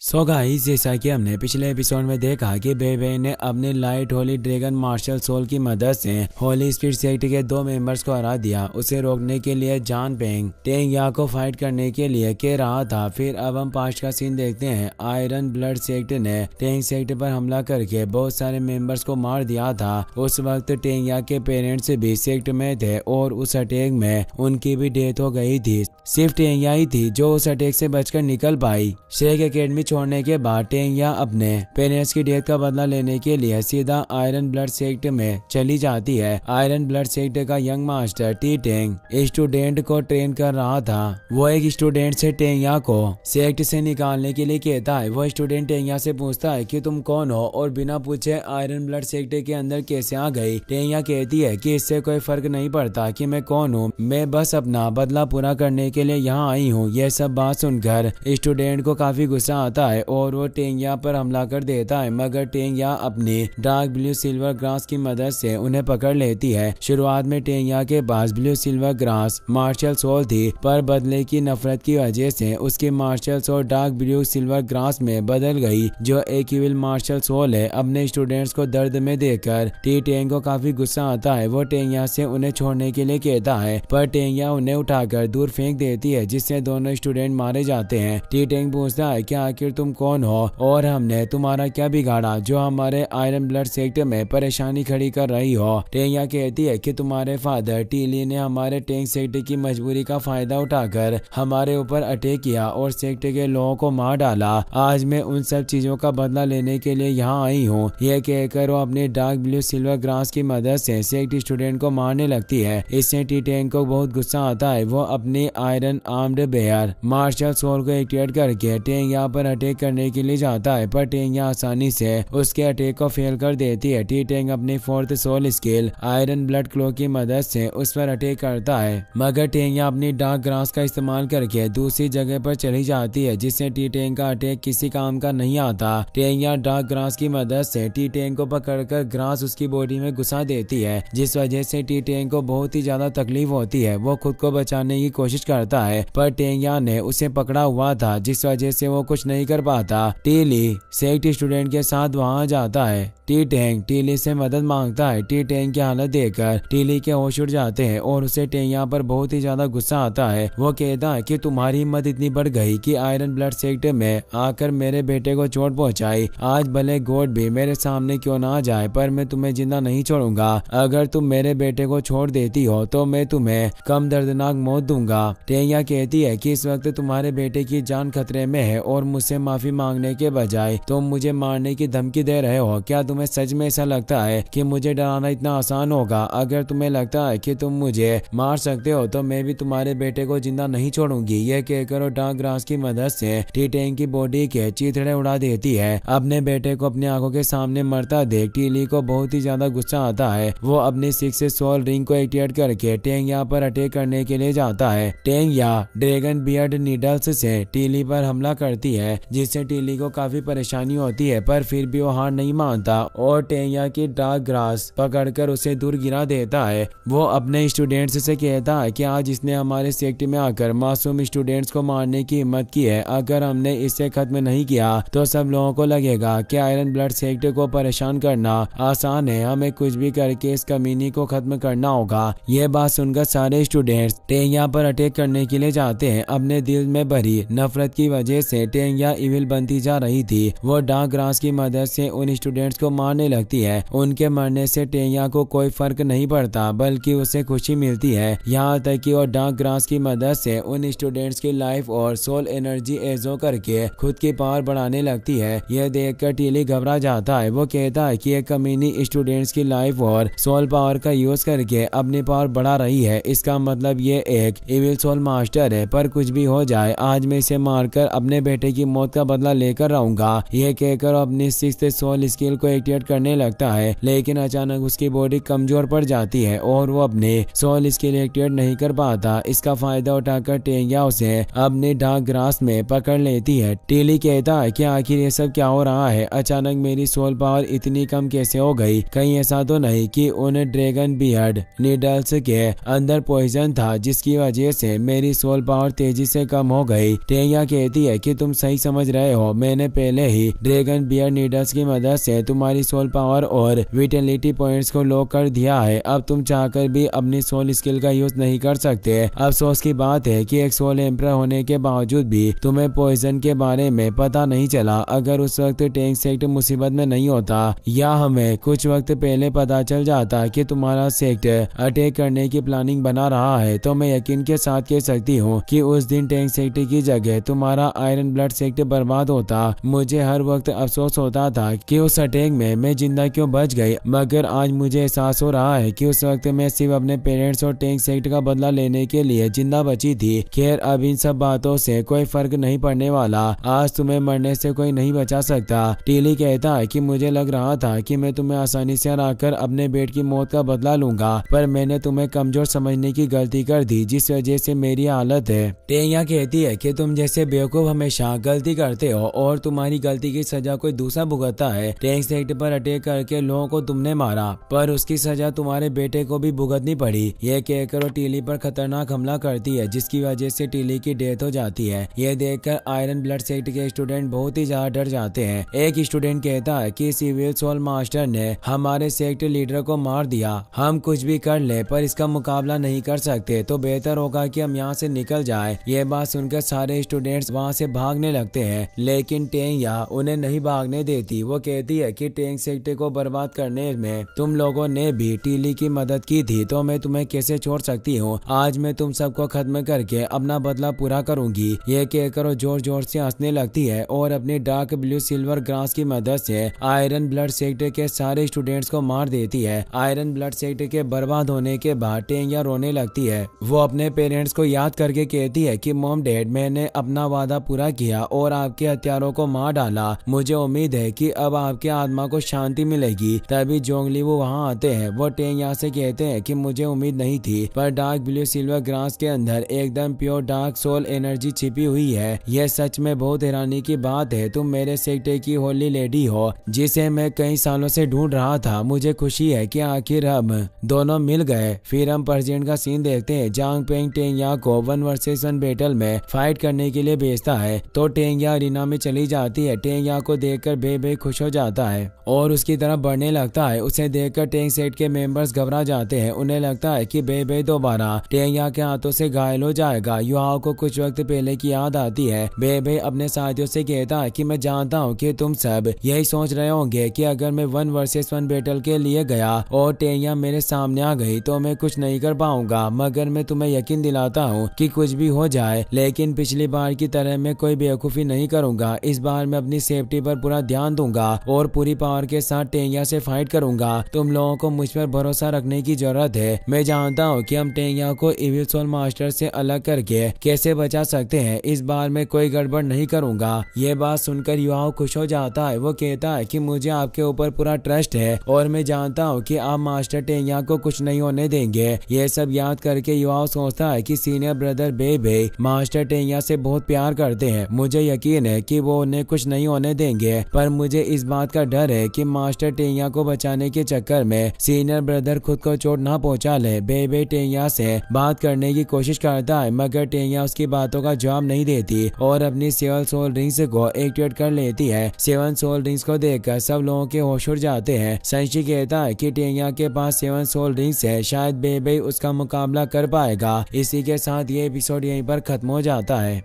So guys, जैसा कि हमने पिछले एपिसोड में देखा कि बेबे ने अपने light holy dragon martial soul की मदद से होली स्पिरिट सेक्ट के 2 मेंबर्स को हरा दिया। उसे रोकने के लिए जान पेंग टेंग या को फाइट करने के लिए कह रहा था। फिर अब हम पास्ट का सीन देखते हैं। आयरन ब्लड सेक्ट ने टेंग सेक्ट पर हमला करके बहुत सारे मेंबर्स को मार दिया था। उस वक्त टेंग या के पेरेंट्स भी सेक्ट में थे और उस अटैक में उनकी भी डेथ हो गई थी। सिर्फ टेंग या ही थी जो उस अटैक से बचकर निकल पाई। शेख एकेडमी छोड़ने के बाद टेंग या अपने पेरेंट्स की डेथ का बदला लेने के लिए सीधा आयरन ब्लड सेक्ट में चली जाती है। आयरन ब्लड सेक्ट का young master T tang student को ट्रेन कर रहा था। वो एक स्टूडेंट से टेंग या को सेक्ट से निकालने के लिए कहता है। वो स्टूडेंट टेंग या से पूछता है कि तुम कौन हो और बिना पूछे आयरन ब्लड सेक्ट के अंदर कैसे आ गई। टेंग या कहती है कि इससे कोई फर्क नहीं पड़ता कि मैं कौन हूँ, मैं बस अपना बदला पूरा करने के लिए यहाँ आई हूँ। यह सब बात सुनकर स्टूडेंट को काफी गुस्सा आता है और वो टेंग या पर हमला कर देता है, मगर टेंग या अपनी डार्क ब्लू सिल्वर ग्रास की मदद से उन्हें पकड़ लेती है। शुरुआत में टेंग या के पास blue silver grass martial soul थी, पर बदले की नफरत की वजह से उसकी martial soul dark blue silver grass में बदल गई, जो एक इविल मार्शल सोल है। अपने स्टूडेंट्स को दर्द में देखकर टी टेंग को काफी गुस्सा आता है। वो टेंग या से उन्हें छोड़ने के लिए कहता है, पर टेंग या उन्हें उठाकर दूर फेंक देती है, जिससे दोनों स्टूडेंट मारे जाते हैं। टी टेंग पूछता है कि आखिर तुम कौन हो और हमने तुम्हारा क्या बिगाड़ा जो हमारे आयरन ब्लड सेक्ट में परेशानी खड़ी कर रही हो। टेंग या कहती है कि तुम्हारे फादर टीली ने हमारे टेंग सेक्ट की मजबूरी का फायदा उठाकर हमारे ऊपर अटैक किया और सेक्ट के लोगों को मार डाला। आज मैं उन सब चीजों का बदला लेने के लिए यहाँ आई हूँ। यह कहकर वो अपनी डार्क ब्लू सिल्वर ग्रास की मदद से सेक्ट स्टूडेंट को मारने लगती है। इससे टी टेंग को बहुत गुस्सा आता है। वो अपनी iron armed bear martial soul को एक्टिवेट करके टेंग या पर अटैक करने के लिए जाता है, पर टेंग या आसानी से उसके अटैक को फेल कर देती है। टी टेंग अपनी 4th soul skill iron blood क्लो की मदद से उस पर अटैक करता है, मगर टेंग या अपनी डार्क ग्रास का इस्तेमाल करके दूसरी जगह पर चली जाती है, जिससे टी टेंग का अटैक किसी काम का नहीं आता। टेंग या डार्क ग्रास की मदद से टी टेंग को पकड़कर ग्रास उसकी बॉडी में घुसा देती है, जिस वजह से टी टेंग को बहुत ही ज्यादा तकलीफ होती है। वो खुद को बचाने की कोशिश करता है, पर टेंग या ने उसे पकड़ा हुआ था, जिस वजह से वो कुछ नहीं कर पाता। टीली सेक्ट स्टूडेंट के साथ वहां जाता है। टी टेंग टीली से मदद मांगता है। टी टेंग की हालत देखकर टीली के होश उड़ जाते हैं और उसे टेंग या पर बहुत ही ज्यादा गुस्सा आता है। वो कहता है कि तुम्हारी हिम्मत इतनी बढ़ गई कि आयरन ब्लड सेक्ट में आकर मेरे बेटे को चोट पहुंचाई। आज भले गॉड भी मेरे सामने क्यों ना आ जाए, पर मैं तुम्हें जिंदा नहीं छोड़ूंगा। अगर तुम मेरे बेटे को छोड़ देती हो तो मैं तुम्हें कम दर्दनाक मौत दूंगा। टेंग या कहती है कि इस वक्त तुम्हारे बेटे की जान खतरे में है और मुझसे माफी मांगने के बजाय तुम मुझे मारने की धमकी दे रहे हो। क्या तुम्हें सच में ऐसा लगता है कि मुझे डराना इतना आसान होगा? अगर तुम्हें लगता है कि तुम मुझे मार सकते हो तो मैं भी तुम्हारे बेटे को जिंदा नहीं छोड़ूंगी। यह कहकर डार्क ग्रास की मदद से टी टेंग की बॉडी के चीथड़े उड़ा देती है। अपने बेटे को अपनी आंखों के सामने मरता देख टीली को बहुत ही ज्यादा गुस्सा आता है। वो अपनी 6th सोल रिंग को एक्टिवेट करके टेंग या पर अटैक करने के लिए जाता है। टेंग या ड्रैगन बियर्ड नीडल्स से टीली पर हमला करती है, जिससे टीली को काफी परेशानी होती है, पर फिर भी वो हार नहीं मानता और टेंग या की डार्क ग्रास पकड़कर उसे दूर गिरा देता है। वो अपने स्टूडेंट्स से कहता है कि आज इसने हमारे सेक्ट में आकर मासूम स्टूडेंट्स को मारने की हिम्मत की है। अगर हमने इसे खत्म नहीं किया तो सब लोगों को लगेगा कि आयरन ब्लड सेक्ट को परेशान करना आसान है। हमें कुछ भी करके इस कमीनी को खत्म करना होगा। यह बात सुनकर सारे स्टूडेंट्स टेंग या पर अटैक करने के लिए जाते हैं। अपने दिल में भरी नफरत की वजह से टेंग या इविल बनती जा रही थी। वो डार्क ग्रास की मदद से उन स्टूडेंट्स को मारने लगती है। उनके मरने से टेंग या को कोई फर्क नहीं पड़ता, बल्कि उसे खुशी मिलती है। यहाँ तक कि वो डार्क ग्रास की मदद से उन स्टूडेंट्स की लाइफ और सोल एनर्जी एजो करके खुद की पावर बढ़ाने लगती है। यह देखकर टीली घबरा जाता है। वो कहता है कि एक कमीनी स्टूडेंट्स की लाइफ और सोल पावर का यूज करके अपनी पावर बढ़ा रही है। इसका मतलब ये एक इविल सोल मास्टर है। पर कुछ भी हो जाए, आज मैं इसे मारकर अपने बेटे की मौत का बदला लेकर रहूंगा। यह कहकर अपनी 6th सोल स्किल को एक्टिवेट करने लगता है, लेकिन अचानक उसकी बॉडी कमजोर पड़ जाती है और वो अपने सोल स्किल एक्टिवेट नहीं कर पाता। इसका फायदा उठाकर टेंगिया उसे अपने डार्क ग्रास में पकड़ लेती है। टीली कहता है कि आखिर ये सब क्या हो रहा है, अचानक मेरी सोल पावर इतनी कम कैसे हो गई? कहीं ऐसा तो नहीं कि उन ड्रैगन बियर्ड नीडल्स के अंदर पॉइजन था जिसकी वजह से मेरी सोल पावर तेजी से कम हो गई? टेंगिया कहती है कि तुम सही समझ रहे हो, मैंने पहले ही ड्रैगन बियर्ड नीडल्स की मदद से तुम्हारी सोल पावर और विटेलिटी पॉइंट्स को लॉक कर दिया है। अब तुम चाहकर भी अपनी सोल स्किल का यूज नहीं कर सकते। अफसोस की बात है कि एक सोल एम्परर होने के बावजूद भी तुम्हें पॉइजन के बारे में पता नहीं चला। अगर उस वक्त टैंक सेक्ट मुसीबत में नहीं होता या हमें कुछ वक्त पहले पता चल जाता कि तुम्हारा सेक्ट अटैक करने की प्लानिंग बना रहा है, तो मैं यकीन के साथ कह सकती हूँ कि उस दिन टैंक सेक्ट की जगह तुम्हारा आयरन ब्लड सेक्ट बर्बाद होता। मुझे हर वक्त अफसोस होता था कि उस अटैक में मैं जिंदा क्यों बच गई, मगर आज मुझे एहसास हो रहा है कि उस वक्त मैं सिर्फ अपने पेरेंट्स और टैंक सेक्ट का बदला लेने के लिए जिंदा बची थी। खैर, अब इन सब बातों से कोई फर्क नहीं पड़ने वाला। आज तुम्हें मरने से कोई नहीं बचा सकता। टीली कहता है कि मुझे लग रहा था कि मैं तुम्हें आसानी से हराकर अपने बेटे की मौत का बदला लूंगा, पर मैंने तुम्हें कमजोर समझने की गलती कर दी, जिस वजह से मेरी हालत है। टेंगिया कहती है कि तुम जैसे बेवकूफ हमेशा गलती करते हो और तुम्हारी गलती की सजा कोई दूसरा भुगतता है। टैंक सेक्ट पर अटैक करके लोगों को तुमने मारा, पर उसकी सजा तुम्हारे बेटे को भी भुगतनी पड़ी। यह कहकर वो टीली पर खतरनाक हमला करती है, जिसकी वजह से टीली की डेथ हो जाती है। यह देखकर आयरन ब्लड सेक्ट के स्टूडेंट बहुत ही ज्यादा डर जाते हैं। एक स्टूडेंट कहता है कि सिविल सोल मास्टर ने हमारे सेक्ट लीडर को मार दिया। हम कुछ भी कर ले पर इसका मुकाबला नहीं कर सकते, तो बेहतर होगा कि हम यहाँ से निकल जाएं। ये बात सुनकर सारे स्टूडेंट्स वहाँ से भागने लगते हैं, लेकिन टेंगिया उन्हें नहीं भागने देती। वो कहती है कि टैंक सेक्ट को बर्बाद करने में तुम लोगों ने भी टीली की मदद की थी, तो मैं तुम्हें कैसे छोड़ सकती हूँ। आज मैं तुम सबको खत्म करके अपना बदला पूरा करूंगी। ये कहकर वो जोर जोर से हंसने लगती है और अपनी डार्क ब्लू सिल्वर ग्रास की मदद से आयरन ब्लड सेक्ट के सारे स्टूडेंट्स को मार देती है। आयरन ब्लड सेक्ट के बर्बाद होने के बाद टेंगिया रोने लगती है। वो अपने पेरेंट्स को याद करके कहती है कि मॉम डैड, मैंने अपना वादा पूरा किया और आपके हत्यारों को मार डाला। मुझे उम्मीद है कि अब आपके आत्मा को शांति मिलेगी। तभी जोंगली वो वहाँ आते हैं। वो टेंगिया से कहते हैं कि मुझे उम्मीद नहीं थी, पर डार्क ब्लू सिल्वर ग्रास के अंदर एकदम प्योर डार्क सोल एनर्जी छिपी हुई है। यह सच में बहुत हैरानी की बात है। तुम मेरे सेक्टर की होली लेडी हो, जिसे मैं कई सालों से ढूंढ रहा था। मुझे खुशी है कि आखिर हम दोनों मिल गए। फिर हम प्रेजेंट का सीन देखते हैं। जांग पेंग टेंगिया को 1 वर्सेस 1 बैटल में फाइट करने के लिए भेजता है, तो टेंगिया अरीना में चली जाती है। टेंगिया को देखकर बेबे खुश हो जाता है और उसकी तरफ बढ़ने लगता है। उसे देखकर टैंक सेक्ट के मेंबर्स घबरा जाते हैं। उन्हें लगता है कि बेबे दोबारा टेंगिया के हाथों से घायल हो जाएगा। युहाओ को कुछ वक्त पहले की याद आती है। बेबे अपने साथियों से कहता है कि मैं जानता हूँ कि तुम सब यही सोच रहे होंगे कि अगर मैं 1 वर्सेस 1 बैटल के लिए गया और टेंगिया मेरे सामने आ गई तो मैं कुछ नहीं कर पाऊंगा, मगर मैं तुम्हें यकीन दिलाता हूँ कि कुछ भी हो जाए, लेकिन पिछली बार की तरह मैं कोई बेवकूफी नहीं करूंगा। इस बार मैं अपनी सेफ्टी पर पूरा ध्यान दूंगा और पूरी पावर के साथ टेंगिया से फाइट करूंगा। तुम लोगों को मुझ पर भरोसा रखने की जरूरत है। मैं जानता हूँ कि हम टेंगिया को इविल सोल मास्टर से अलग करके कैसे बचा सकते हैं। इस बार मैं कोई गड़बड़ नहीं करूंगा। ये बात सुनकर युवाओं खुश हो जाता है। वो कहता है कि मुझे आपके ऊपर पूरा ट्रस्ट है और मैं जानता हूँ कि आप मास्टर टेंगिया को कुछ नहीं होने देंगे। ये सब याद करके युवाओं सोचता है कि सीनियर ब्रदर बेबे मास्टर टेंगिया से बहुत प्यार करते हैं। मुझे यकीन है कि वो उन्हें कुछ नहीं होने देंगे, पर मुझे इस बात का डर है कि मास्टर टेंगिया को बचाने के चक्कर में सीनियर ब्रदर खुद को चोट ना पहुंचा ले। बेबे टेंगिया से बात करने की कोशिश करता है, मगर टेंगिया उसकी बातों का जवाब नहीं देती और अपनी 7 सोल रिंग्स को एक्टिवेट कर लेती है। 7 सोल रिंग्स को देखकर सब लोगों के होश उड़ जाते हैं। संशी कहता है कि टेंगिया के पास 7 सोल रिंग्स है, शायद बेबे उसका मुकाबला कर पाएगा। इसी के साथ ये एपिसोड यहीं पर खत्म हो जाता है।